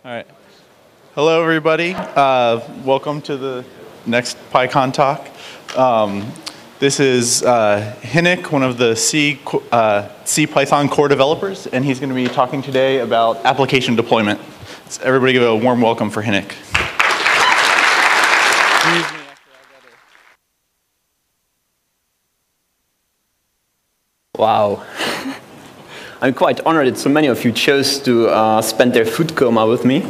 All right. Hello, everybody. Welcome to the next PyCon talk. This is Hynek, one of the C Python core developers, and he's going to be talking today about application deployment. So everybody give a warm welcome for Hynek. Wow. I'm quite honored that so many of you chose to spend their food coma with me.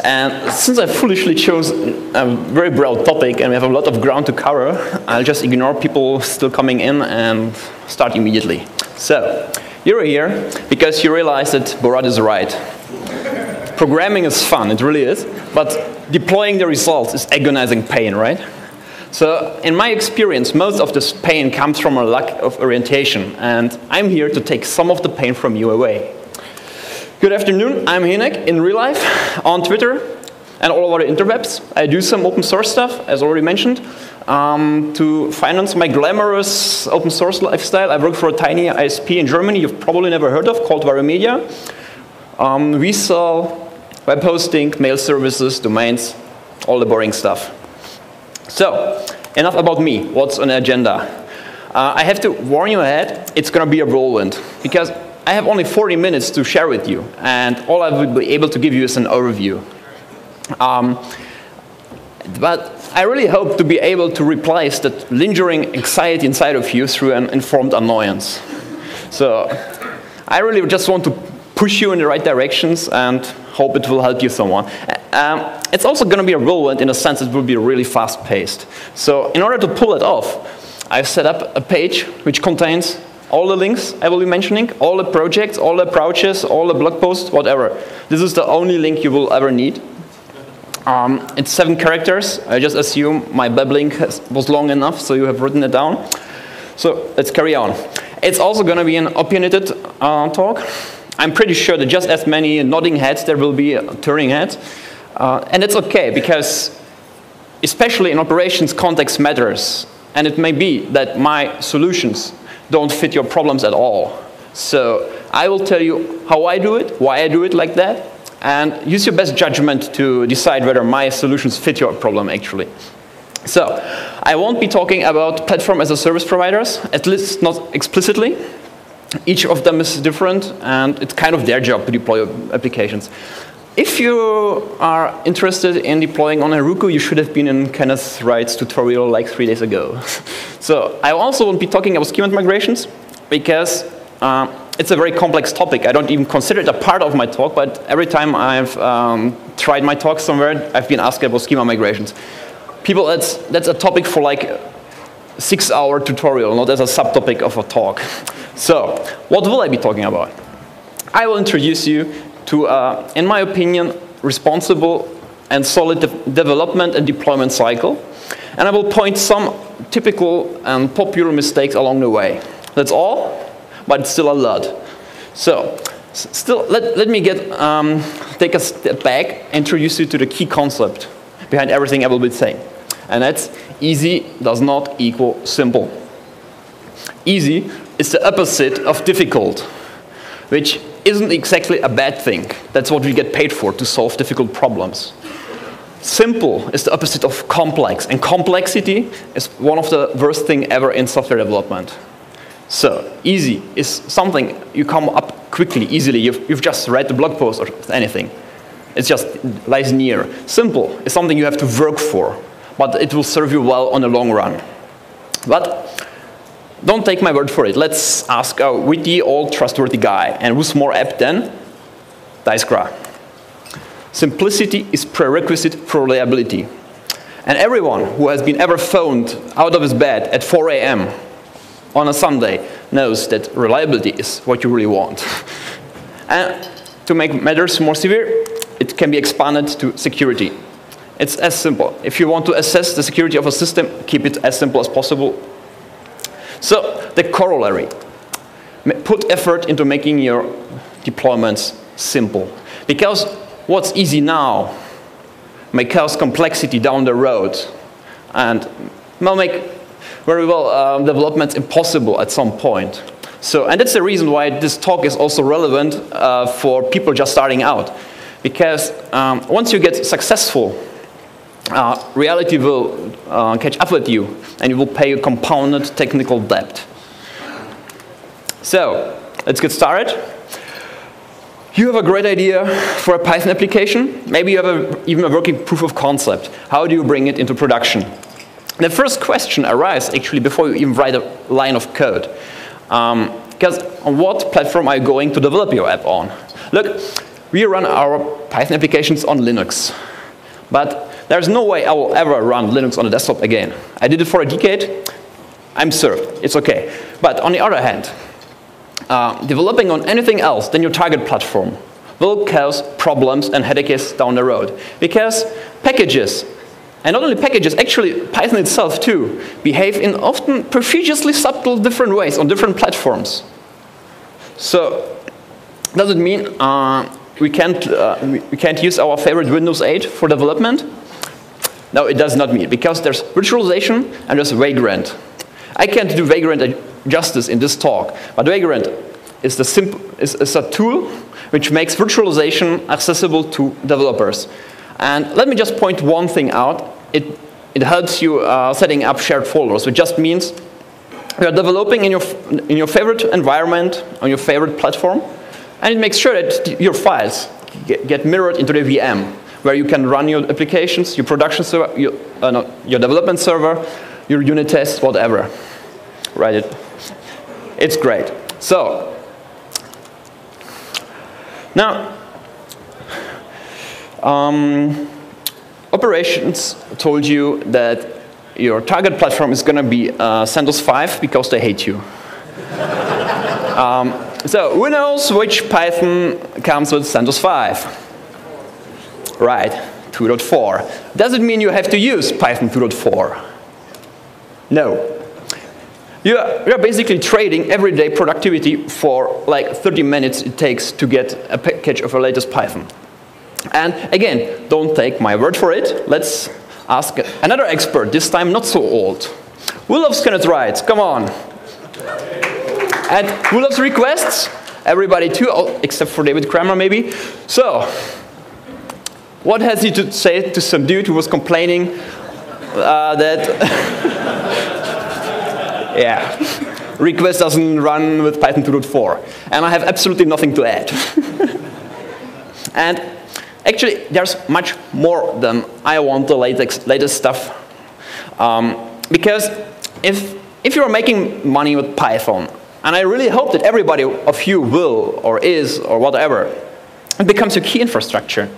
And since I foolishly chose a very broad topic and we have a lot of ground to cover, I'll just ignore people still coming in and start immediately. So, you're here because you realize that Borat is right. Programming is fun, it really is, but deploying the results is agonizing pain, right? So, in my experience, most of this pain comes from a lack of orientation, and I'm here to take some of the pain from you away. Good afternoon, I'm Hynek in real life, on Twitter, and all over the interwebs. I do some open source stuff, as already mentioned, to finance my glamorous open source lifestyle. I work for a tiny ISP in Germany you've probably never heard of, called Ravioli. We sell web hosting, mail services, domains, all the boring stuff. So, enough about me. What's on the agenda? I have to warn you ahead, it's going to be a whirlwind, because I have only 40 minutes to share with you, and all I will be able to give you is an overview. But I really hope to be able to replace that lingering anxiety inside of you through an informed annoyance. So, I really just want to push you in the right directions and hope it will help you somewhat. It's also going to be a whirlwind in a sense it will be really fast-paced. So in order to pull it off, I've set up a page which contains all the links I will be mentioning, all the projects, all the approaches, all the blog posts, whatever. This is the only link you will ever need. It's 7 characters. I just assume my babbling was long enough, so you have written it down. So let's carry on. It's also going to be an opinionated talk. I'm pretty sure that just as many nodding heads there will be turning heads. And it's okay, because especially in operations, context matters. And it may be that my solutions don't fit your problems at all. So I will tell you how I do it, why I do it like that, and use your best judgment to decide whether my solutions fit your problem actually. So I won't be talking about platform as a service providers, at least not explicitly. Each of them is different, and it's kind of their job to deploy applications. If you are interested in deploying on Heroku, you should have been in Kenneth Wright's tutorial like 3 days ago. So I also won't be talking about schema migrations, because it's a very complex topic. I don't even consider it a part of my talk, but every time I've tried my talk somewhere, I've been asked about schema migrations. People, that's a topic for like a 6-hour tutorial, not as a subtopic of a talk. So, what will I be talking about? I will introduce you to, in my opinion, responsible and solid development and deployment cycle. And I will point some typical and popular mistakes along the way. That's all, but it's still a lot. So, still, let me take a step back and introduce you to the key concept behind everything I will be saying. And that's easy does not equal simple. Easy is the opposite of difficult, which isn't exactly a bad thing. That's what we get paid for, to solve difficult problems. Simple is the opposite of complex, and complexity is one of the worst things ever in software development. So, easy is something you come up quickly, easily. You've just read the blog post or anything. It just lies near. Simple is something you have to work for, but it will serve you well on the long run. But don't take my word for it. Let's ask a witty, old, trustworthy guy. And who's more apt than Dijkstra? Simplicity is prerequisite for reliability. And everyone who has been ever phoned out of his bed at 4 a.m. on a Sunday knows that reliability is what you really want. And to make matters more severe, it can be expanded to security. It's as simple. If you want to assess the security of a system, keep it as simple as possible. So, the corollary. Put effort into making your deployments simple. Because what's easy now may cause complexity down the road and will make very well developments impossible at some point. So, and that's the reason why this talk is also relevant for people just starting out. Because once you get successful, reality will catch up with you, and you will pay a compounded technical debt. So, let's get started. You have a great idea for a Python application. Maybe you have even a working proof of concept. How do you bring it into production? The first question arises actually before you even write a line of code. Because on what platform are you going to develop your app on? Look, we run our Python applications on Linux. But there's no way I will ever run Linux on a desktop again. I did it for a decade. I'm served. It's OK. But on the other hand, developing on anything else than your target platform will cause problems and headaches down the road. Because packages, and not only packages, actually Python itself too, behave in often prodigiously subtle different ways on different platforms. So does it mean we can't use our favorite Windows 8 for development? No, it does not mean, because there's virtualization and there's Vagrant. I can't do Vagrant justice in this talk, but Vagrant is a tool which makes virtualization accessible to developers. And let me just point one thing out. It helps you setting up shared folders, which just means you are developing in your favorite environment, on your favorite platform, and it makes sure that your files get mirrored into the VM, where you can run your applications, your production server, your development server, your unit tests, whatever. Right? It's great. So, now, operations told you that your target platform is going to be CentOS 5 because they hate you. So, who knows which Python comes with CentOS 5? Right, 2.4. Does it mean you have to use Python 2.4? No. You're basically trading everyday productivity for like 30 minutes it takes to get a package of the latest Python. And again, don't take my word for it. Let's ask another expert, this time not so old. Who loves Kenneth Wright? Come on. And who loves requests? Everybody too, except for David Kramer maybe. So, what has he to say to some dude who was complaining that yeah, request doesn't run with Python 2.4. And I have absolutely nothing to add. And actually, there's much more than I want the latest stuff. Because if you're making money with Python, and I really hope that everybody of you will, or is, or whatever, it becomes your key infrastructure.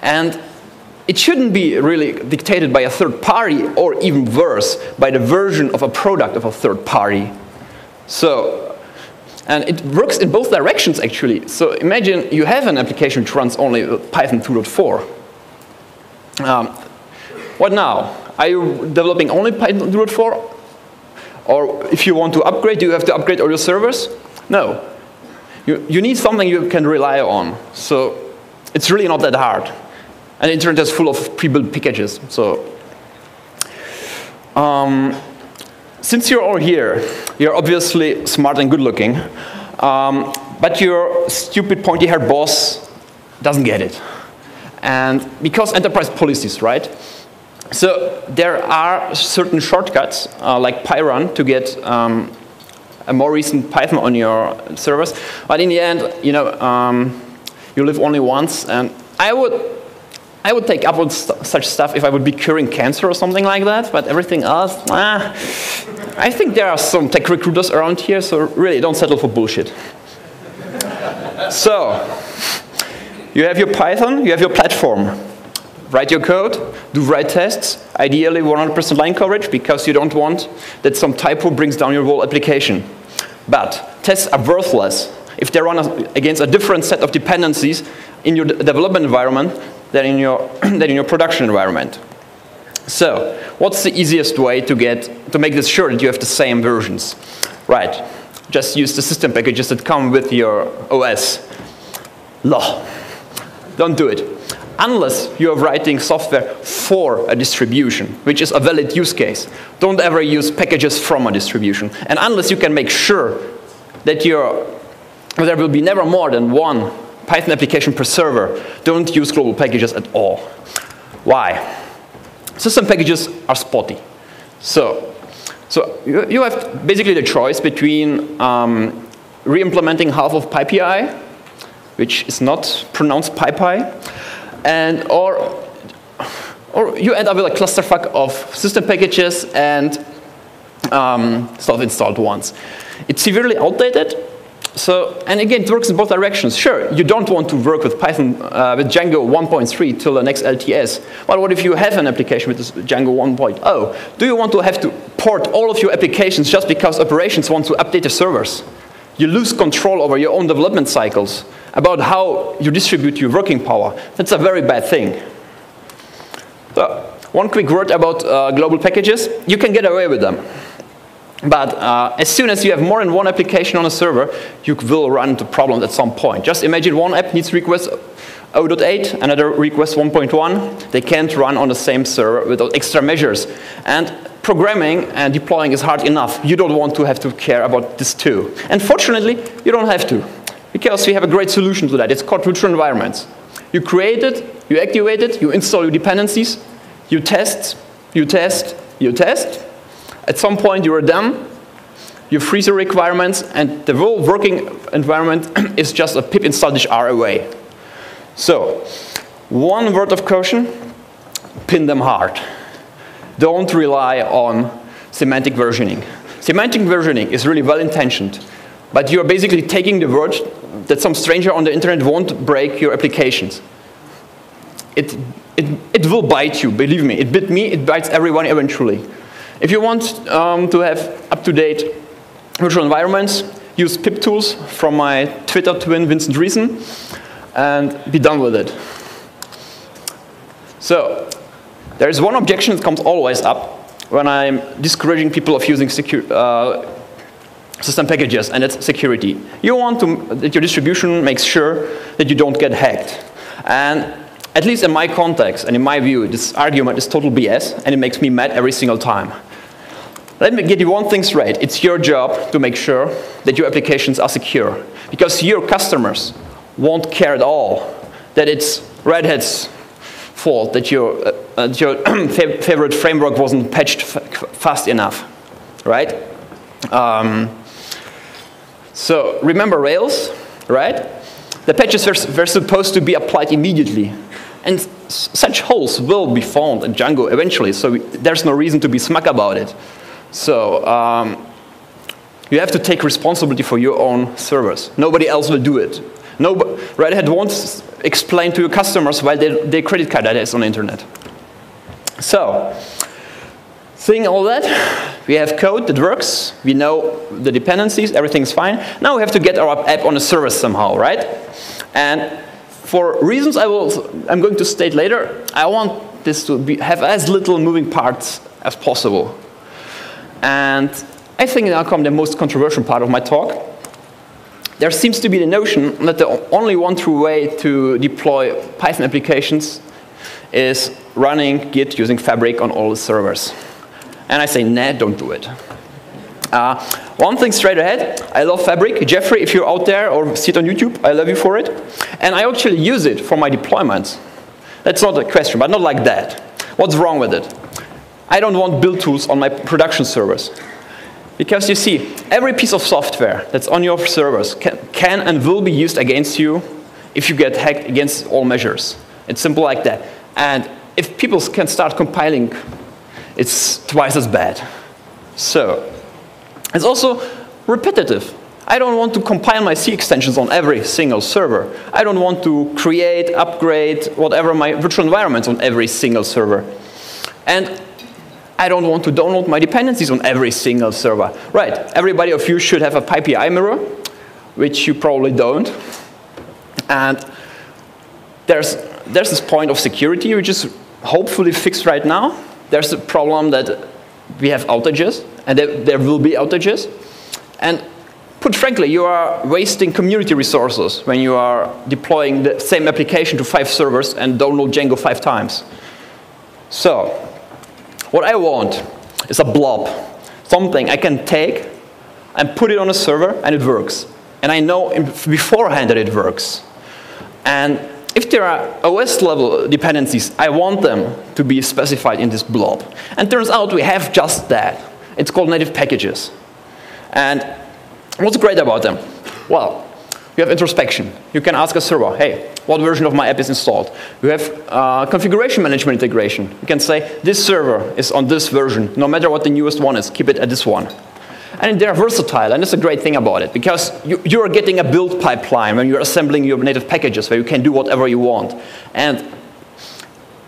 And it shouldn't be really dictated by a third party, or even worse, by the version of a product of a third party. So, and it works in both directions, actually. So imagine you have an application which runs only with Python 2.4. What now? Are you developing only Python 2.4? Or if you want to upgrade, do you have to upgrade all your servers? No. You need something you can rely on. So it's really not that hard. And the internet is full of pre-built packages. So, since you're all here, you're obviously smart and good-looking, but your stupid pointy-haired boss doesn't get it. And because enterprise policies, right? So there are certain shortcuts, like pyrun, to get a more recent Python on your servers. But in the end, you live only once, and I would take up on such stuff if I would be curing cancer or something like that, but everything else, I think there are some tech recruiters around here, so really don't settle for bullshit. So, you have your Python, you have your platform. Write your code, do write tests, ideally 100% line coverage, because you don't want that some typo brings down your whole application. But tests are worthless if they run against a different set of dependencies in your development environment than in your production environment. So, what's the easiest way to make this sure that you have the same versions? Right, just use the system packages that come with your OS. Law. Don't do it. Unless you're writing software for a distribution, which is a valid use case. Don't ever use packages from a distribution. And unless you can make sure that there will be never more than one Python application per server, don't use global packages at all. Why? System packages are spotty. So you have basically the choice between re-implementing half of PyPI, which is not pronounced PyPy, and or you end up with a clusterfuck of system packages and self-installed ones. It's severely outdated. So, and again, it works in both directions. Sure, you don't want to work with Python, with Django 1.3 till the next LTS. But what if you have an application with this Django 1.0? Do you want to have to port all of your applications just because operations want to update the servers? You lose control over your own development cycles, about how you distribute your working power. That's a very bad thing. So, one quick word about global packages. You can get away with them. But as soon as you have more than one application on a server, you will run into problems at some point. Just imagine one app needs request 0.8, another request 1.1. They can't run on the same server without extra measures. And programming and deploying is hard enough. You don't want to have to care about this too. And fortunately, you don't have to, because we have a great solution to that. It's called virtual environments. You create it, you activate it, you install your dependencies, you test, you test, you test. At some point, you are done. You freeze your requirements, and the whole working environment is just a pip install-r away. So, one word of caution, pin them hard. Don't rely on semantic versioning. Semantic versioning is really well-intentioned, but you're basically taking the word that some stranger on the internet won't break your applications. It will bite you, believe me. It bit me, it bites everyone eventually. If you want to have up-to-date virtual environments, use pip tools from my Twitter twin, Vincent Reason, and be done with it. So, there is one objection that comes always up when I'm discouraging people of using system packages, and it's security. You want that your distribution makes sure that you don't get hacked. And at least in my context, and in my view, this argument is total BS, and it makes me mad every single time. Let me get you one thing straight. It's your job to make sure that your applications are secure, because your customers won't care at all that it's Red Hat's fault that your favorite framework wasn't patched fast enough, right? So remember Rails, right? The patches were supposed to be applied immediately. And such holes will be found in Django eventually, so there's no reason to be smug about it. So you have to take responsibility for your own servers. Nobody else will do it. Red Hat won't explain to your customers why their credit card data is on the internet. So, seeing all that, we have code that works. We know the dependencies, everything's fine. Now we have to get our app on a server somehow, right? And for reasons I'm going to state later, I want this to have as little moving parts as possible. And I think now comes the most controversial part of my talk. There seems to be the notion that the only one true way to deploy Python applications is running Git using Fabric on all the servers. And I say, nah, don't do it. One thing straight ahead, I love Fabric. Jeffrey, if you're out there or see it on YouTube, I love you for it. And I actually use it for my deployments. That's not a question, but not like that. What's wrong with it? I don't want build tools on my production servers. Because you see, every piece of software that's on your servers can and will be used against you if you get hacked against all measures. It's simple like that. And if people can start compiling, it's twice as bad. So, it's also repetitive. I don't want to compile my C extensions on every single server. I don't want to create, upgrade, whatever my virtual environments on every single server. And I don't want to download my dependencies on every single server. Right, everybody of you should have a PyPI mirror, which you probably don't. And there's this point of security, which is hopefully fixed right now. There's a problem that we have outages, and there will be outages. And put frankly, you are wasting community resources when you are deploying the same application to 5 servers and download Django 5 times. So, what I want is a blob, something I can take, and put it on a server, and it works. And I know beforehand that it works. And if there are OS-level dependencies, I want them to be specified in this blob. And turns out we have just that. It's called native packages. And what's great about them? Well, you have introspection. You can ask a server, hey, what version of my app is installed? You have configuration management integration. You can say, this server is on this version. No matter what the newest one is, keep it at this one. And they're versatile, and that's a great thing about it, because you're getting a build pipeline when you're assembling your native packages where you can do whatever you want. And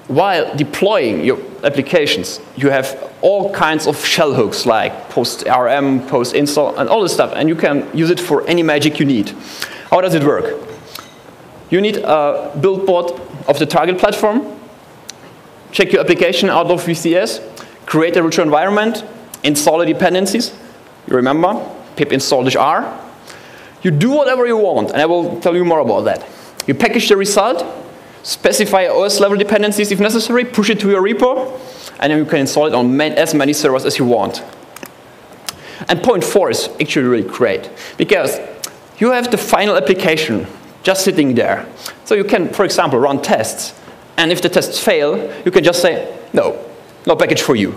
while deploying your applications, you have all kinds of shell hooks like post-RM, post-install, and all this stuff, and you can use it for any magic you need. How does it work? You need a build pod of the target platform, check your application out of VCS, create a virtual environment, install the dependencies. You remember, pip install-r. You do whatever you want, and I will tell you more about that. You package the result, specify OS-level dependencies if necessary, push it to your repo, and then you can install it on as many servers as you want. And point 4 is actually really great, because you have the final application just sitting there. So you can, for example, run tests, and if the tests fail, you can just say, no package for you.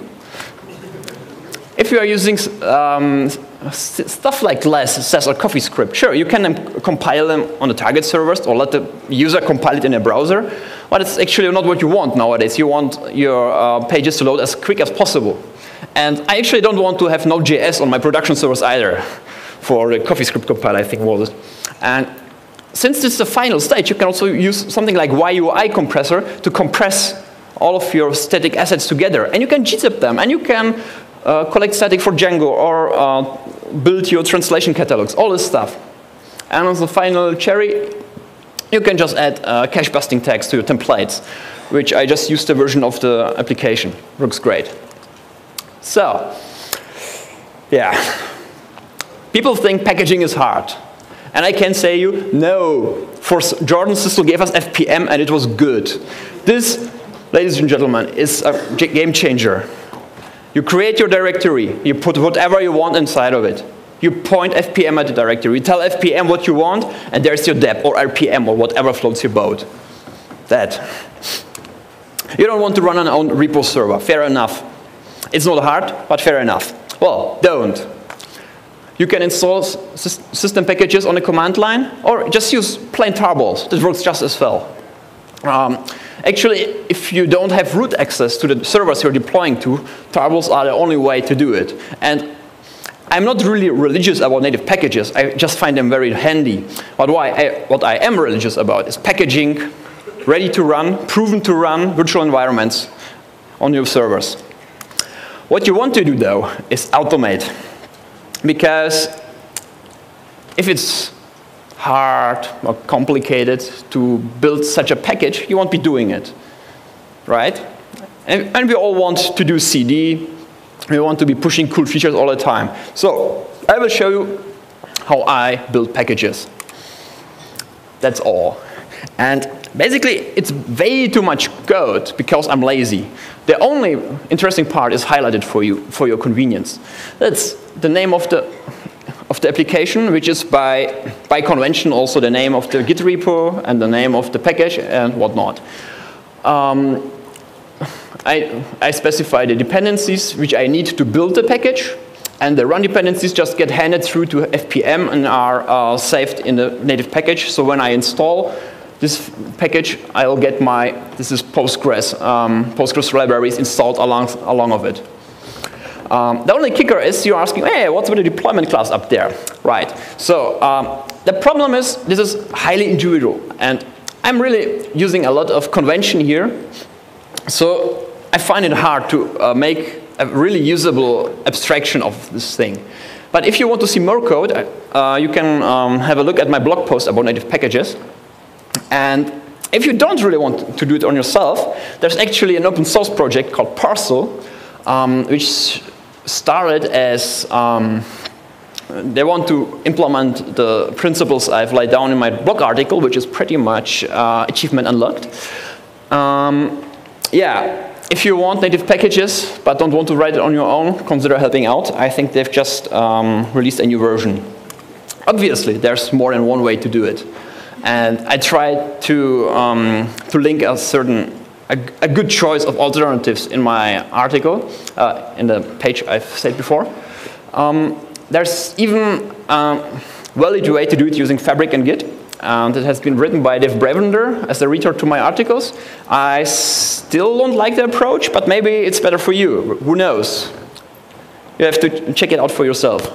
If you are using stuff like less, sass, or CoffeeScript, sure, you can compile them on the target servers or let the user compile it in a browser, but it's actually not what you want nowadays. You want your pages to load as quick as possible. And I actually don't want to have Node.js on my production servers either for the CoffeeScript compiler, I think was it. And since this is the final stage, you can also use something like YUI compressor to compress all of your static assets together. And you can gzip them, and you can collect static for Django, or build your translation catalogs, all this stuff. And as the final cherry, you can just add cache busting tags to your templates, which I just used a version of the application. Works great. So, yeah. People think packaging is hard. And I can say you, no. Jordan Sistel gave us FPM, and it was good. This, ladies and gentlemen, is a game changer. You create your directory, you put whatever you want inside of it. You point FPM at the directory, you tell FPM what you want, and there's your dep or RPM or whatever floats your boat. That. You don't want to run an own repo server, fair enough. It's not hard, but fair enough. Well, don't. You can install system packages on a command line, or just use plain tarballs. That works just as well. Actually, if you don't have root access to the servers you're deploying to, tarballs are the only way to do it. And I'm not really religious about native packages. I just find them very handy. But what I am religious about is packaging, ready to run, proven to run virtual environments on your servers. What you want to do, though, is automate. Because if it's hard or complicated to build such a package, you won't be doing it, right? And we all want to do CD. We want to be pushing cool features all the time. So I will show you how I build packages. That's all. And basically, it's way too much code because I'm lazy. The only interesting part is highlighted for you, for your convenience. That's the name of the application, which is by convention also the name of the Git repo and the name of the package and whatnot. I specify the dependencies which I need to build the package, and the run dependencies just get handed through to FPM and are saved in the native package. So when I install this package, I'll get this is Postgres libraries installed along of it. The only kicker is you're asking, hey, what's with the deployment class up there? Right. So the problem is this is highly individual, and I'm really using a lot of convention here. So I find it hard to make a really usable abstraction of this thing. But if you want to see more code, you can have a look at my blog post about native packages. And if you don't really want to do it on yourself, there's actually an open source project called Parcel, which started as they want to implement the principles I've laid down in my blog article, which is pretty much achievement unlocked. Yeah, if you want native packages but don't want to write it on your own, consider helping out. I think they've just released a new version. Obviously, there's more than one way to do it. And I tried to link a good choice of alternatives in my article, in the page I've said before. There's even a valid way to do it using Fabric and Git. That has been written by Dave Bravender as a retort to my articles. I still don't like the approach, but maybe it's better for you. Who knows? You have to check it out for yourself.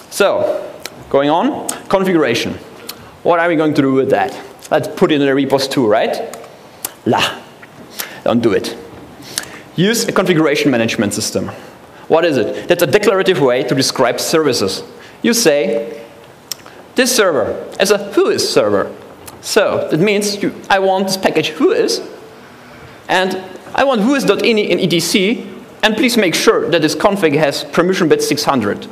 So, going on, configuration. What are we going to do with that? Let's put it in the repos too, right? La, don't do it. Use a configuration management system. What is it? That's a declarative way to describe services. You say, this server as a whois server. So that means I want this package whois, and I want whois.ini in etc, and please make sure that this config has permission bit 600.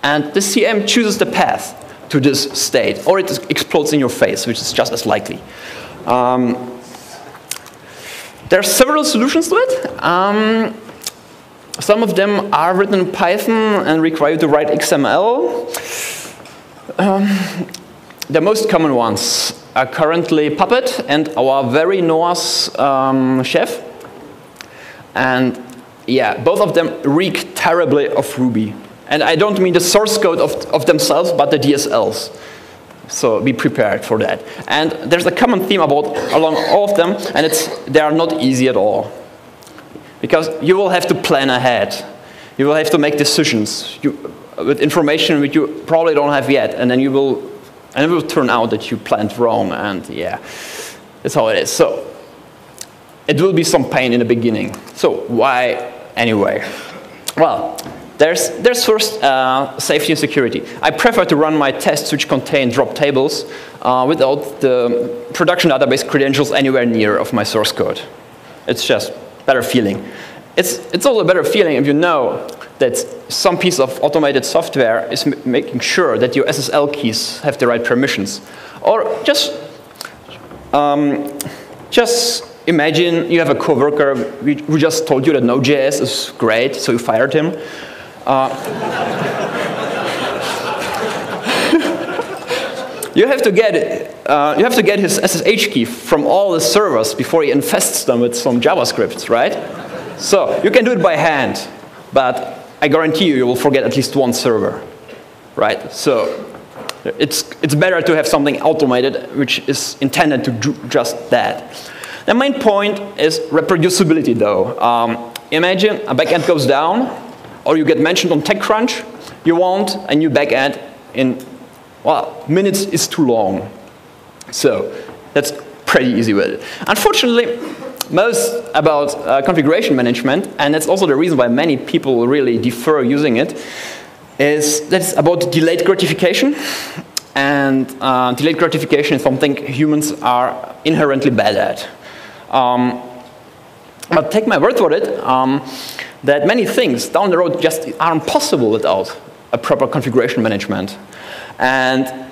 And the CM chooses the path to this state, or it explodes in your face, which is just as likely. There are several solutions to it. Some of them are written in Python and require you to write XML. The most common ones are currently Puppet and our very Noah's chef. And yeah, both of them reek terribly of Ruby. And I don't mean the source code of themselves, but the DSLs. So be prepared for that. And there's a common theme along all of them, and they are not easy at all. Because you will have to plan ahead. You will have to make decisions with information which you probably don't have yet, and then it will turn out that you planned wrong, and yeah, that's how it is. So it will be some pain in the beginning. So why anyway? Well, there's first safety and security. I prefer to run my tests which contain drop tables without the production database credentials anywhere near of my source code. It's just better feeling. It's also a better feeling if you know that some piece of automated software is making sure that your SSL keys have the right permissions. Or just imagine you have a coworker who just told you that Node.js is great, so you fired him. You have to get his SSH key from all the servers before he infests them with some JavaScript, right? So you can do it by hand, but I guarantee you will forget at least one server, right? So it's better to have something automated which is intended to do just that. The main point is reproducibility, though. Imagine a backend goes down, or you get mentioned on TechCrunch. You want a new backend in, well, minutes is too long. So that's pretty easy with it. Unfortunately, most about configuration management, and that's also the reason why many people really defer using it, is that's about delayed gratification. And delayed gratification is something humans are inherently bad at. But take my word for it, that many things down the road just aren't possible without a proper configuration management. And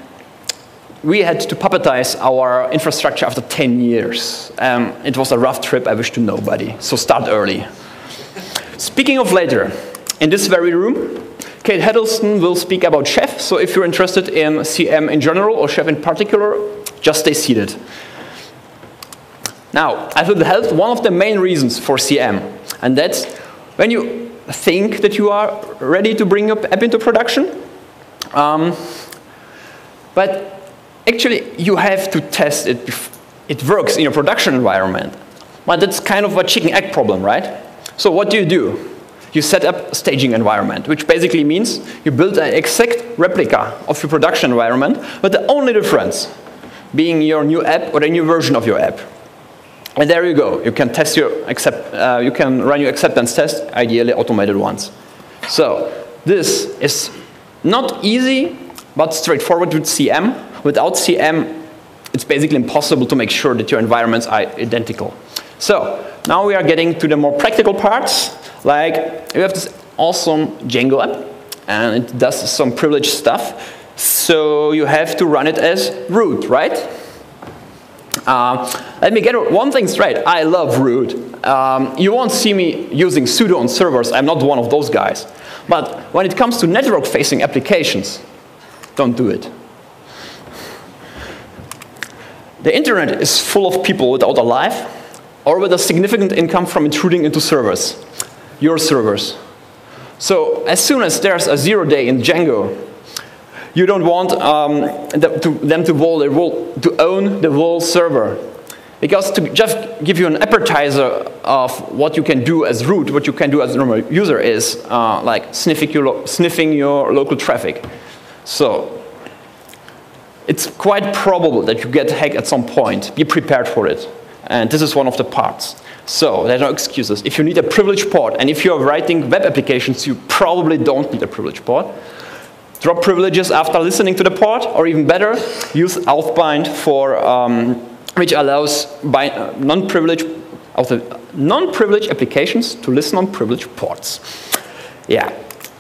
we had to puppetize our infrastructure after 10 years. It was a rough trip, I wish to nobody, so start early. Speaking of later, in this very room, Kate Hiddleston will speak about Chef, so if you're interested in CM in general or Chef in particular, just stay seated. Now, I will help one of the main reasons for CM, and that's when you think that you are ready to bring your app into production, but actually you have to test it if it works in your production environment. But that's kind of a chicken-egg problem, right? So what do? You set up a staging environment, which basically means you build an exact replica of your production environment, but the only difference being your new app or a new version of your app. And there you go. You can test you can run your acceptance test, ideally automated ones. So this is not easy, but straightforward with CM. Without CM, it's basically impossible to make sure that your environments are identical. So now we are getting to the more practical parts. Like you have this awesome Django app, and it does some privileged stuff. So you have to run it as root, right? Let me get one thing straight. I love root. You won't see me using sudo on servers. I'm not one of those guys. But when it comes to network-facing applications, don't do it. The internet is full of people without a life or with a significant income from intruding into servers, your servers. So as soon as there's a 0 day in Django, you don't want them to own the whole server. Because to just give you an appetizer of what you can do as root, what you can do as a normal user is like sniffing your local traffic. So it's quite probable that you get hacked at some point. Be prepared for it. And this is one of the parts. So there are no excuses. If you need a privileged port, and if you're writing web applications, you probably don't need a privileged port. Drop privileges after listening to the port, or even better, use authbind for which allows non-privileged applications to listen on privileged ports. Yeah,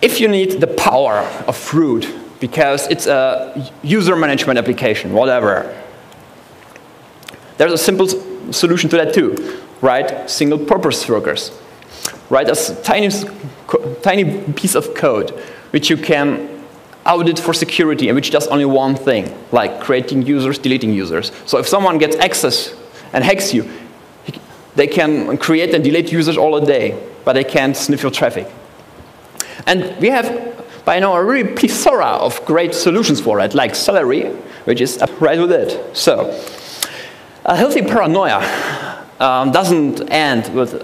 if you need the power of root, because it's a user management application, whatever, there's a simple solution to that too. Write single-purpose workers. Write a tiny piece of code which you can audit for security and which does only one thing, like creating users, deleting users. So if someone gets access and hacks you, they can create and delete users all day, but they can't sniff your traffic. And we have by now a really plethora of great solutions for it, like Celery, which is right with it. So a healthy paranoia doesn't end with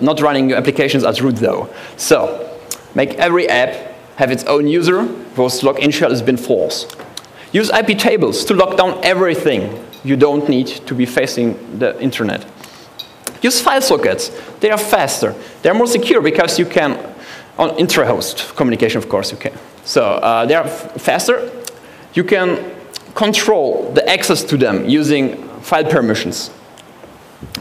not running your applications as root though. So make every app have its own user whose login shell has been false. Use IP tables to lock down everything you don't need to be facing the internet. Use file sockets. They are faster. They're more secure because you can, on intra-host communication, of course, you can. So they are faster. You can control the access to them using file permissions.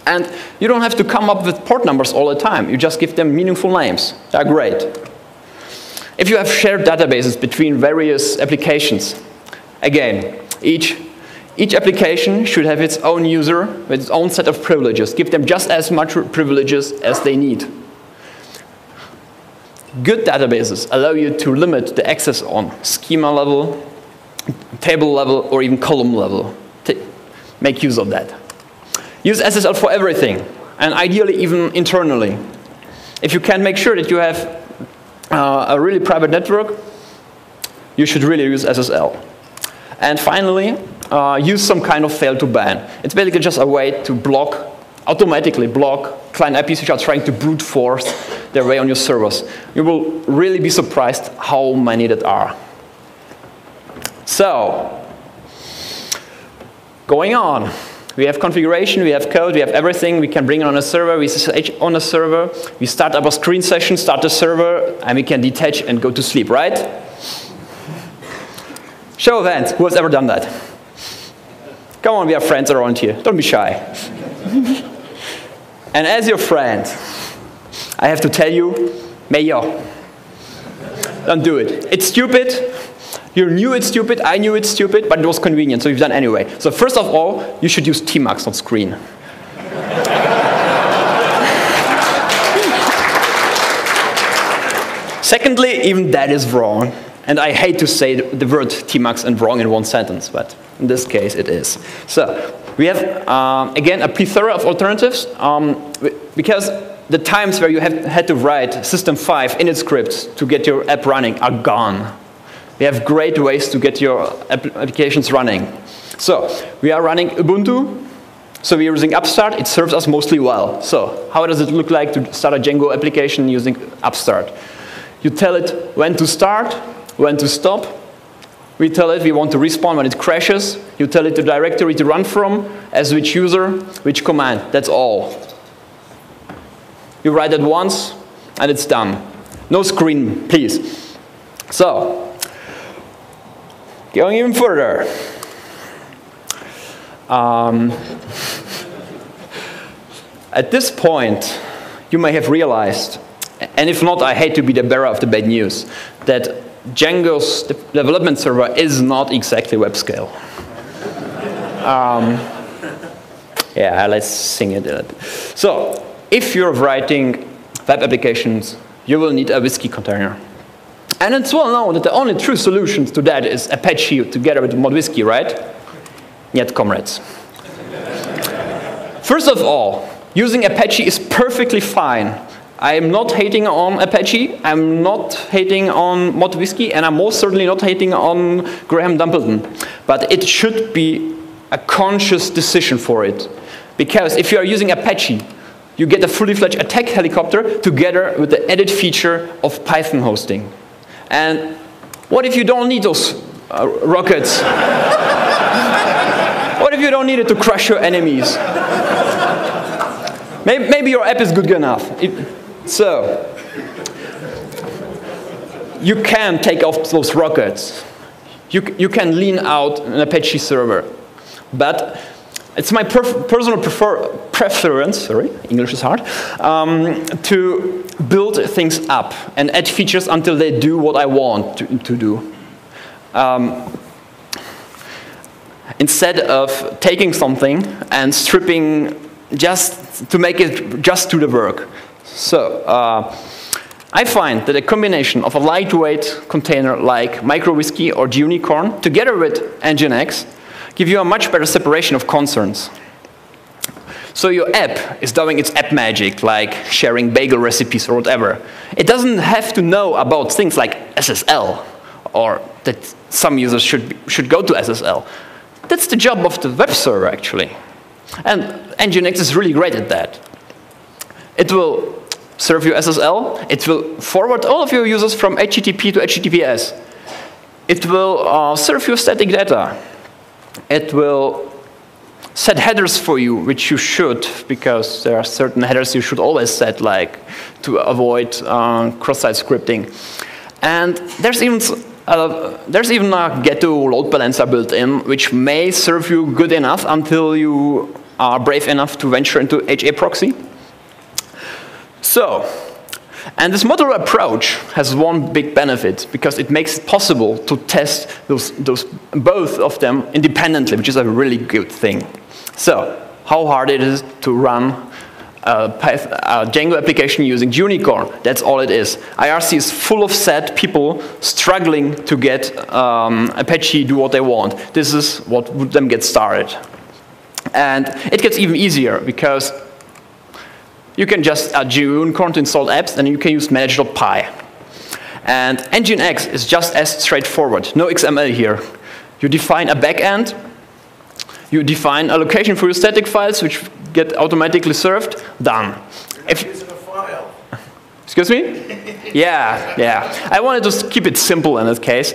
And you don't have to come up with port numbers all the time. You just give them meaningful names. They're great. If you have shared databases between various applications, again, each application should have its own user with its own set of privileges. Give them just as much privileges as they need. Good databases allow you to limit the access on schema level, table level, or even column level. Make use of that. Use SSL for everything, and ideally even internally. If you can make sure that you have a really private network, you should really use SSL. And finally, use some kind of fail to ban. It's basically just a way to automatically block client IPs which are trying to brute force their way on your servers. You will really be surprised how many that are. So, going on. We have configuration, we have code, we have everything. We can bring it on a server, we SSH on a server, we start up a screen session, start the server, and we can detach and go to sleep, right? Show of hands, who has ever done that? Come on, we have friends around here, don't be shy. And as your friend, I have to tell you, mayo, don't do it. It's stupid. You knew it's stupid, I knew it's stupid, but it was convenient, so you've done anyway. So first of all, you should use tmax, not screen. Secondly, even that is wrong. And I hate to say the word tmax and wrong in one sentence, but in this case it is. So we have, again, a plethora of alternatives, because the times where you had to write system5 init scripts to get your app running are gone. We have great ways to get your applications running. So we are running Ubuntu. So we're using Upstart. It serves us mostly well. So how does it look like to start a Django application using Upstart? You tell it when to start, when to stop. We tell it we want to respawn when it crashes. You tell it the directory to run from, as which user, which command. That's all. You write it once, and it's done. No screen, please. So, going even further. At this point, you may have realized, and if not, I hate to be the bearer of the bad news, that Django's development server is not exactly web scale. Yeah, let's sing it. So, if you're writing web applications, you will need a whiskey container. And it's well known that the only true solution to that is Apache together with ModWhiskey, right? Yet, comrades. First of all, using Apache is perfectly fine. I'm not hating on Apache, I'm not hating on ModWhiskey, and I'm most certainly not hating on Graham Dumpleton. But it should be a conscious decision for it. Because if you are using Apache, you get a fully fledged attack helicopter together with the added feature of Python hosting. And what if you don't need those rockets? What if you don't need it to crush your enemies? Maybe your app is good enough. So, you can take off those rockets. You can lean out an Apache server. But it's my personal preference, sorry, English is hard, to build things up and add features until they do what I want to do. Instead of taking something and stripping just to make it just do the work. So, I find that a combination of a lightweight container like MicroWhiskey or Unicorn together with Nginx give you a much better separation of concerns. So your app is doing its app magic, like sharing bagel recipes or whatever. It doesn't have to know about things like SSL, or that some users should go to SSL. That's the job of the web server, actually. And Nginx is really great at that. It will serve you SSL. It will forward all of your users from HTTP to HTTPS. It will serve you static data. It will set headers for you, which you should, because there are certain headers you should always set, like to avoid cross-site scripting. And there's even a ghetto load balancer built in, which may serve you good enough until you are brave enough to venture into HA proxy. So, and this modular approach has one big benefit, because it makes it possible to test both of them independently, which is a really good thing. So, how hard it is to run a Django application using Unicorn. That's all it is. IRC is full of sad people struggling to get Apache do what they want. This is what would them get started. And it gets even easier, because you can just add Unicorn to install apps, and you can use manage.py. And Nginx is just as straightforward. No XML here. You define a backend. You define a location for your static files, which get automatically served. Done. Excuse me? Yeah. I wanted to keep it simple in that case.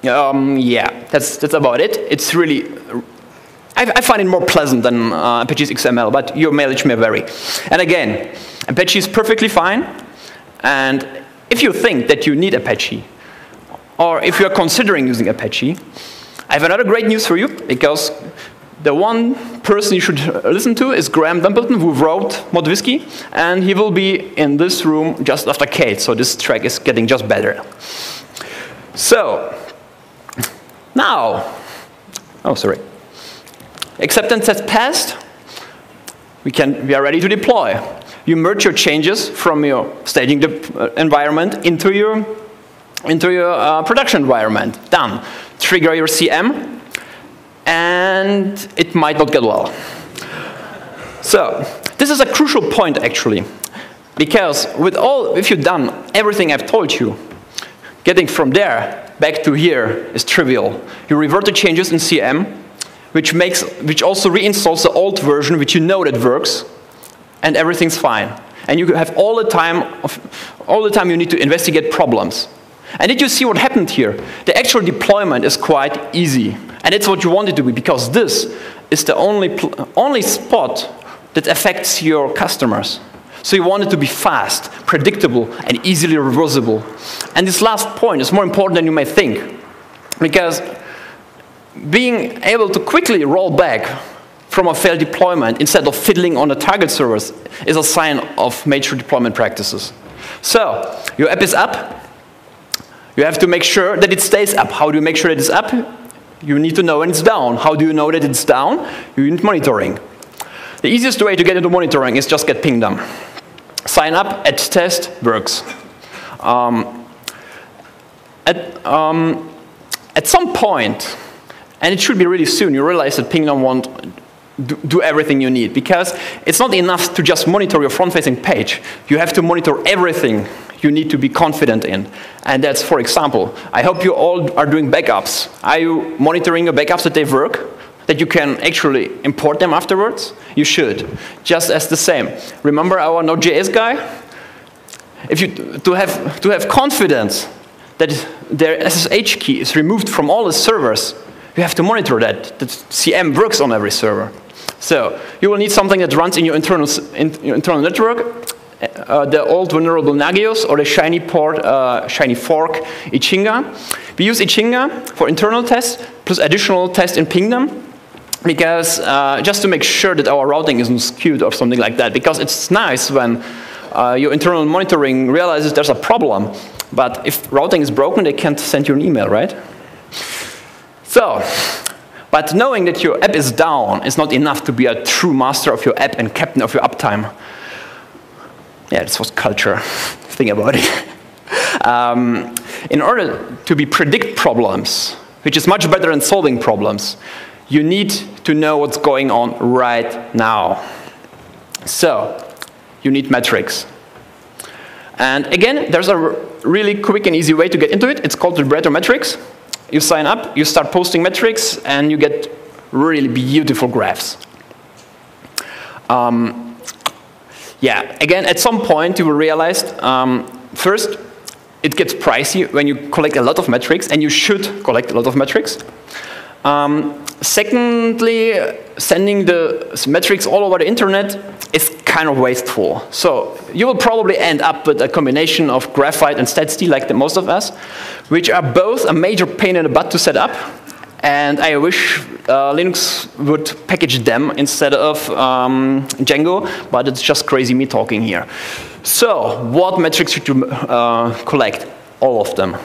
Yeah, that's about it. It's really, I find it more pleasant than Apache's XML, but your mileage may vary. And again, Apache is perfectly fine. And if you think that you need Apache, or if you're considering using Apache, I have another great news for you, because the one person you should listen to is Graham Dumpleton, who wrote ModWhiskey, and he will be in this room just after Kate, so this track is getting just better. So, now, acceptance has passed. We are ready to deploy. You merge your changes from your staging environment into your production environment. Done. Trigger your CM, and it might not get well. So this is a crucial point, actually, because if you've done everything I've told you, getting from there back to here is trivial. You revert the changes in CM, which also reinstalls the old version, which you know that works, and everything's fine. And you have all the time you need to investigate problems. And did you see what happened here? The actual deployment is quite easy. And it's what you want it to be, because this is the only spot that affects your customers. So you want it to be fast, predictable, and easily reversible. And this last point is more important than you may think, because being able to quickly roll back from a failed deployment instead of fiddling on the target servers is a sign of mature deployment practices. So, your app is up. You have to make sure that it stays up. How do you make sure that it's up? You need to know when it's down. How do you know that it's down? You need monitoring. The easiest way to get into monitoring is just get pingdom. Sign up, add test, works. At some point, and it should be really soon, you realize that Pingdom won't do everything you need, because it's not enough to just monitor your front-facing page. You have to monitor everything you need to be confident in. And that's, for example, I hope you all are doing backups. Are you monitoring your backups that they work? That you can actually import them afterwards? You should. Just as the same. Remember our Node.js guy? To have confidence that their SSH key is removed from all the servers, you have to monitor that CM works on every server. So you will need something that runs in your internal network, the old vulnerable Nagios or the shiny fork Ichinga. We use Ichinga for internal tests plus additional tests in Pingdom, because just to make sure that our routing isn't skewed or something like that, because it's nice when your internal monitoring realizes there's a problem, but if routing is broken, they can't send you an email, right? So, but knowing that your app is down is not enough to be a true master of your app and captain of your uptime. Yeah, this was culture. Think about it. In order to predict problems, which is much better than solving problems, you need to know what's going on right now. So, you need metrics. And again, there's a really quick and easy way to get into it. It's called Libretto Metrics. You sign up, you start posting metrics, and you get really beautiful graphs. Yeah, again, at some point you will realize, first, it gets pricey when you collect a lot of metrics, and you should collect a lot of metrics. Secondly, sending the metrics all over the internet is kind of wasteful. So you will probably end up with a combination of graphite and StatSt, like most of us, which are both a major pain in the butt to set up. And I wish Linux would package them instead of Django, but it's just crazy me talking here. So what metrics should you collect? All of them.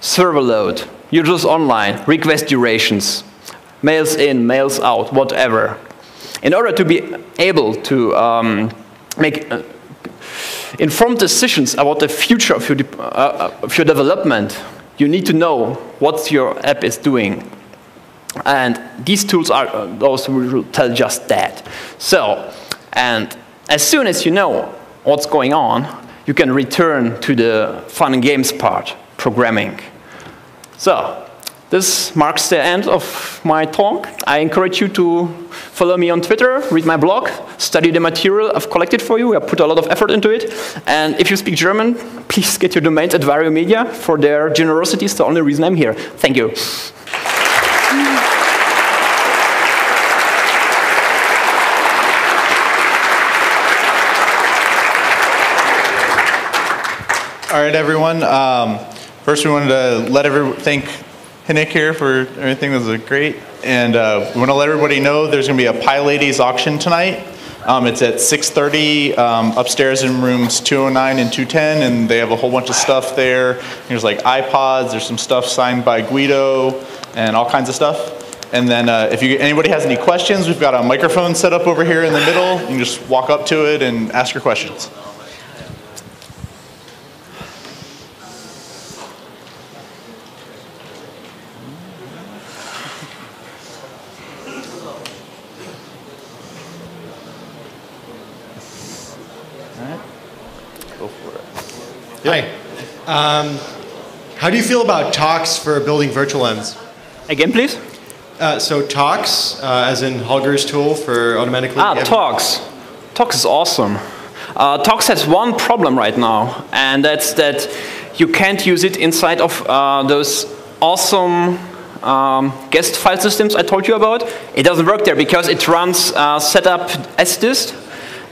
Server load, users online, request durations, mails in, mails out, whatever. In order to be able to make informed decisions about the future of your development, you need to know what your app is doing. And these tools are those who will tell just that. So, and as soon as you know what's going on, you can return to the fun and games part, programming. So, this marks the end of my talk. I encourage you to follow me on Twitter, read my blog, study the material I've collected for you. I put a lot of effort into it. And if you speak German, please get your domains at Vario Media. For their generosity is the only reason I'm here. Thank you. All right, everyone. First, we wanted to thank Hynek here for everything. That was great. And we want to let everybody know there's going to be a PyLadies auction tonight. It's at 6:30 upstairs in rooms 209 and 210, and they have a whole bunch of stuff there. There's like iPods, there's some stuff signed by Guido, and all kinds of stuff. And then if anybody has any questions, we've got a microphone set up over here in the middle. You can just walk up to it and ask your questions. Hi. How do you feel about talks for building virtual ends? Again, please? So talks, as in Holger's tool for automatically... talks. Talks is awesome. Talks has one problem right now, and that's that you can't use it inside of those awesome guest file systems I told you about. It doesn't work there because it runs setup sdist,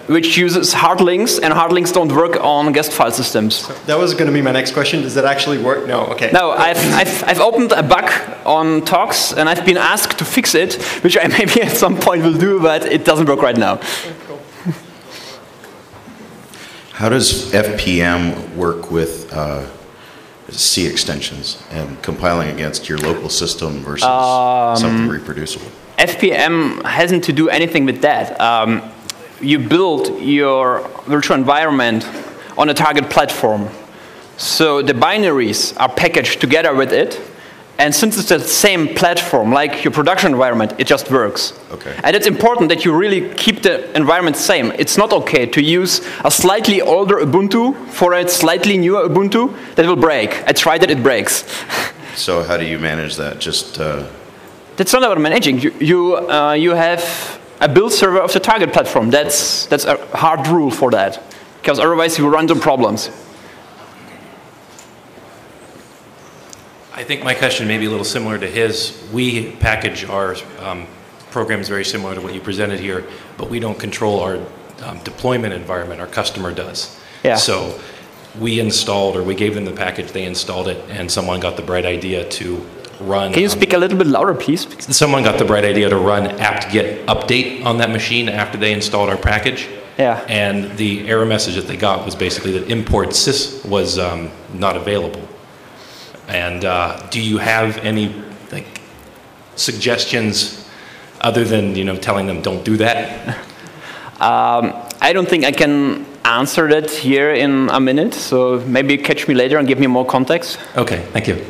which uses hard links, and hard links don't work on guest file systems. That was going to be my next question. Does that actually work? No, okay. No, I've opened a bug on talks, and I've been asked to fix it, which I maybe at some point will do, but it doesn't work right now. How does FPM work with C extensions and compiling against your local system versus something reproducible? FPM hasn't to do anything with that. You build your virtual environment on a target platform. So the binaries are packaged together with it. And since it's the same platform, like your production environment, it just works. Okay. And it's important that you really keep the environment same. It's not okay to use a slightly older Ubuntu for a slightly newer Ubuntu. That will break. I tried it, it breaks. So how do you manage that? Just That's not about managing. You have a build server of the target platform. That's a hard rule for that, because otherwise you will run into problems. I think my question may be a little similar to his. We package our programs very similar to what you presented here, but we don't control our deployment environment. Our customer does. Yeah. So we installed, or we gave them the package, they installed it, and someone got the bright idea to run. Can you speak a little bit louder, please? Someone got the bright idea to run apt-get update on that machine after they installed our package. Yeah. And the error message that they got was basically that import sys was not available. And do you have any suggestions other than telling them don't do that? I don't think I can answer that here in a minute. So maybe catch me later and give me more context. Okay, thank you.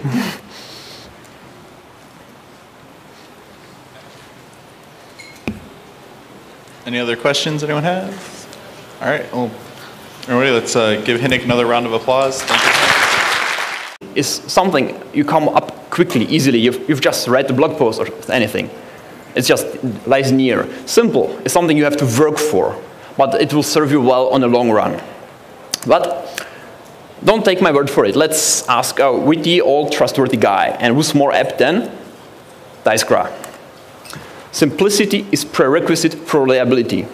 Any other questions anyone has? All right, well, everybody, let's give Hynek another round of applause. Thank you. Is something you come up quickly, easily. You've just read the blog post or anything. It just lies near. Simple is something you have to work for, but it will serve you well on the long run. But don't take my word for it. Let's ask a witty, old, trustworthy guy. And who's more apt than Dijkstra? Simplicity is prerequisite for reliability.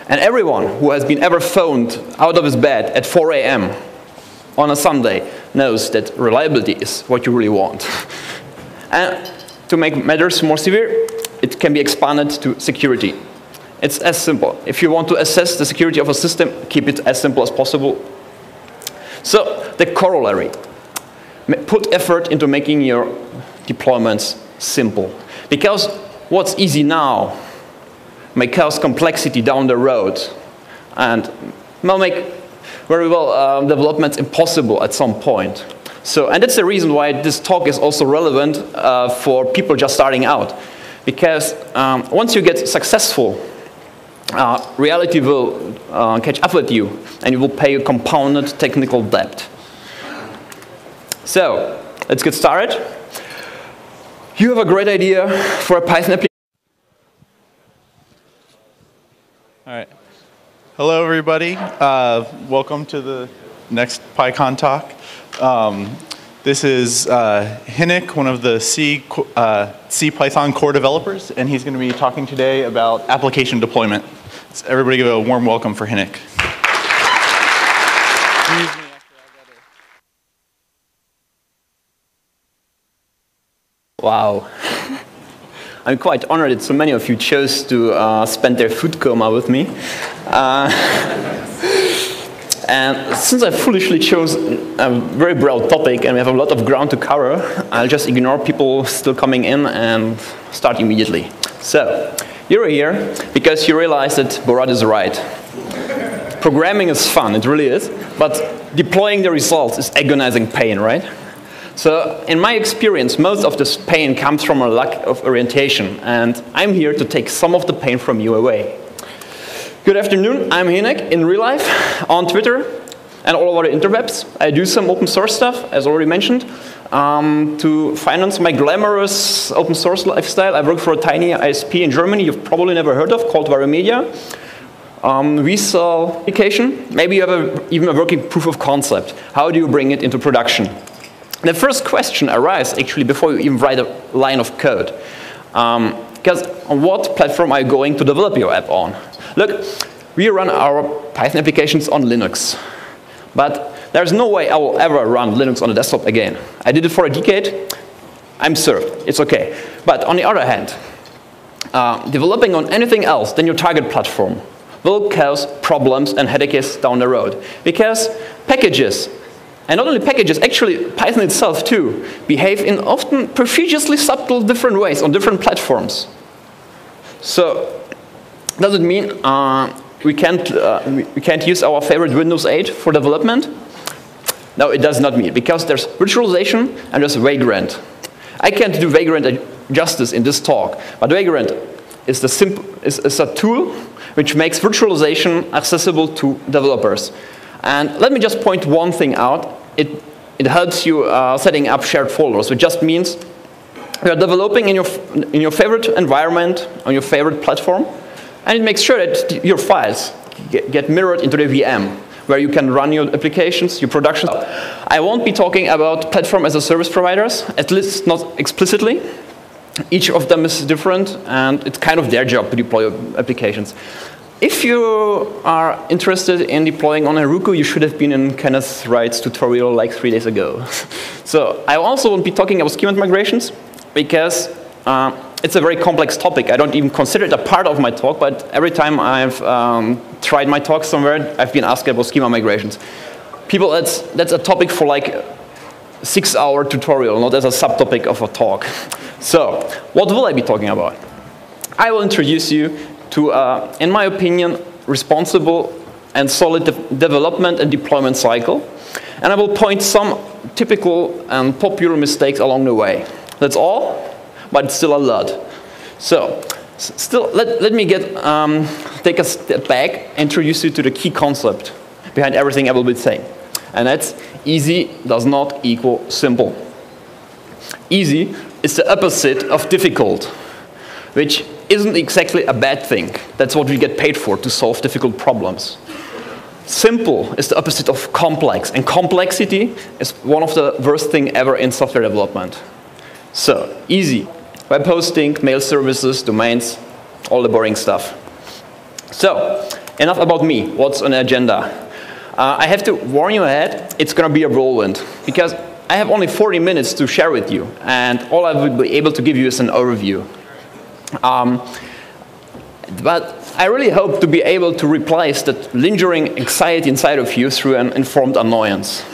And everyone who has been ever phoned out of his bed at 4 a.m. on a Sunday knows that reliability is what you really want. And to make matters more severe, it can be expanded to security. It's as simple. If you want to assess the security of a system, keep it as simple as possible. So the corollary, put effort into making your deployments simple. Because what's easy now may cause complexity down the road and will make very well developments impossible at some point. So, and that's the reason why this talk is also relevant for people just starting out. Because once you get successful, reality will catch up with you and you will pay a compounded technical debt. So, let's get started. You have a great idea for a Python application. All right. Hello, everybody. Welcome to the next PyCon talk. This is Hynek, one of the C Python core developers, and he's going to be talking today about application deployment. So everybody give a warm welcome for Hynek. Wow. I'm quite honored that so many of you chose to spend their food coma with me. And since I foolishly chose a very broad topic and we have a lot of ground to cover, I'll just ignore people still coming in and start immediately. So, you're here because you realize that Borat is right. Programming is fun, it really is, but deploying the results is agonizing pain, right? So, in my experience, most of this pain comes from a lack of orientation, and I'm here to take some of the pain from you away. Good afternoon, I'm Hynek in real life, on Twitter, and all over the interwebs. I do some open source stuff, as already mentioned. To finance my glamorous open source lifestyle, I work for a tiny ISP in Germany you've probably never heard of, called Media. We sell application. Maybe you have even a working proof of concept. How do you bring it into production? The first question arises actually before you even write a line of code. Because on what platform are you going to develop your app on? Look, we run our Python applications on Linux. But there's no way I will ever run Linux on a desktop again. I did it for a decade. I'm served. It's okay. But on the other hand, developing on anything else than your target platform will cause problems and headaches down the road. Because packages and not only packages, actually Python itself too, behave in often prodigiously subtle different ways on different platforms. So does it mean we can't use our favorite Windows 8 for development? No, it does not mean, because there's virtualization and there's Vagrant. I can't do Vagrant justice in this talk, but Vagrant is a tool which makes virtualization accessible to developers. And let me just point one thing out. It helps you setting up shared folders, which just means you are developing in your favorite environment, on your favorite platform, and it makes sure that your files get mirrored into the VM, where you can run your applications, your production. I won't be talking about platform as a service providers, at least not explicitly. Each of them is different, and it's kind of their job to deploy your applications. If you are interested in deploying on Heroku, you should have been in Kenneth Wright's tutorial like 3 days ago. So I also won't be talking about schema migrations, because it's a very complex topic. I don't even consider it a part of my talk, but every time I've tried my talk somewhere, I've been asked about schema migrations. People, that's a topic for like a 6-hour tutorial, not as a subtopic of a talk. So what will I be talking about? I will introduce you to, in my opinion, responsible and solid development and deployment cycle. And I will point some typical and popular mistakes along the way. That's all, but it's still a lot. So, let me take a step back, introduce you to the key concept behind everything I will be saying. And that's easy does not equal simple. Easy is the opposite of difficult, which isn't exactly a bad thing. That's what we get paid for, to solve difficult problems. Simple is the opposite of complex, and complexity is one of the worst things ever in software development. So, easy. Web hosting, mail services, domains, all the boring stuff. So, enough about me. What's on the agenda? I have to warn you ahead, it's going to be a whirlwind, because I have only 40 minutes to share with you, and all I will be able to give you is an overview. But I really hope to be able to replace that lingering anxiety inside of you through an informed annoyance.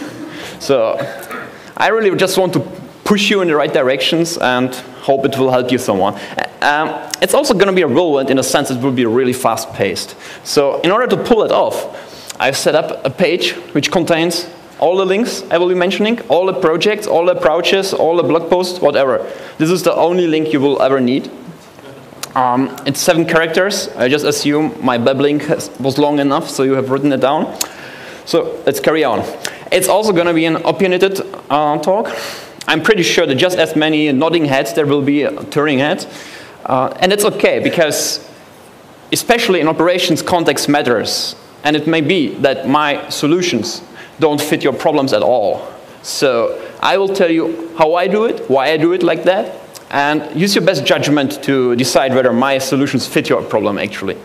So I really just want to push you in the right directions and hope it will help you someone. It's also going to be a whirlwind in a sense it will be really fast-paced. So in order to pull it off, I've set up a page which contains all the links I will be mentioning, all the projects, all the approaches, all the blog posts, whatever. This is the only link you will ever need. It's 7 characters. I just assume my babbling was long enough, so you have written it down. So let's carry on. It's also going to be an opinionated talk. I'm pretty sure that just as many nodding heads there will be turning heads. And it's okay, because especially in operations, context matters. And it may be that my solutions don't fit your problems at all. So I will tell you how I do it, why I do it like that, and use your best judgment to decide whether my solutions fit your problem actually.